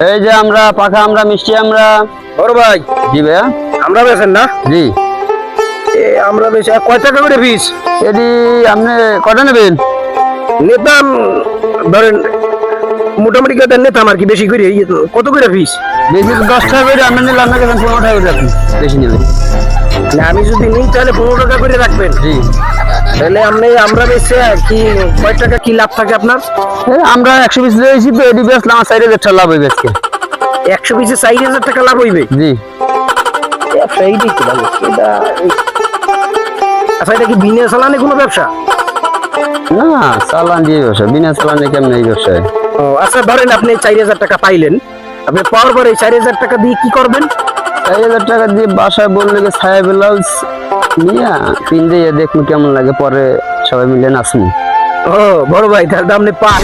এই যে আমরা পাখা আমরা মিষ্টি আমরা বড় ভাই জি ভাইয়া আমরা বেছেন না জি আমরা বেশি কয় টাকা করে পিস এদি আপনি কটা নেবেন নিতাম ধরেন মোটামুটি কথা নিতাম আর কি বেশি করে কত করে পিস বেশি 10 টাকা করে আমি নিলাম না কেন 15 টাকা করে আপনি বেশি নেবেন না আমি যদি নিই তাহলে 15 টাকা করে রাখবেন জি তাহলে আমরা বেশি কি কয় টাকা কি লাভ থাকে আপনার আমরা 100 পিস লইছি তো এডি বেচলাম 4000 টাকা লাভ হইবে আজকে 100 পিসে 4000 টাকা লাভ হইবে জি এইটাই তো ভালো এটা আচ্ছা এটা কি বিনা চালানে কোনো ব্যবসা না চালান দিয়ে ব্যবসা বিনা চালানে কেমন এই ব্যবসায় ও আচ্ছা ধরেন আপনি 4000 টাকা পাইলেন আপনি পাওয়ার পরে 4000 টাকা দিয়ে কি করবেন 4000 টাকা দিয়ে বাসায় বললে যে ছায়া ব্লাউজ নিয়া পিন দিয়ে দেখুন কেমন লাগে পরে সবাই মিলে নাচুন ও বড় ভাই তাহলে আপনি পান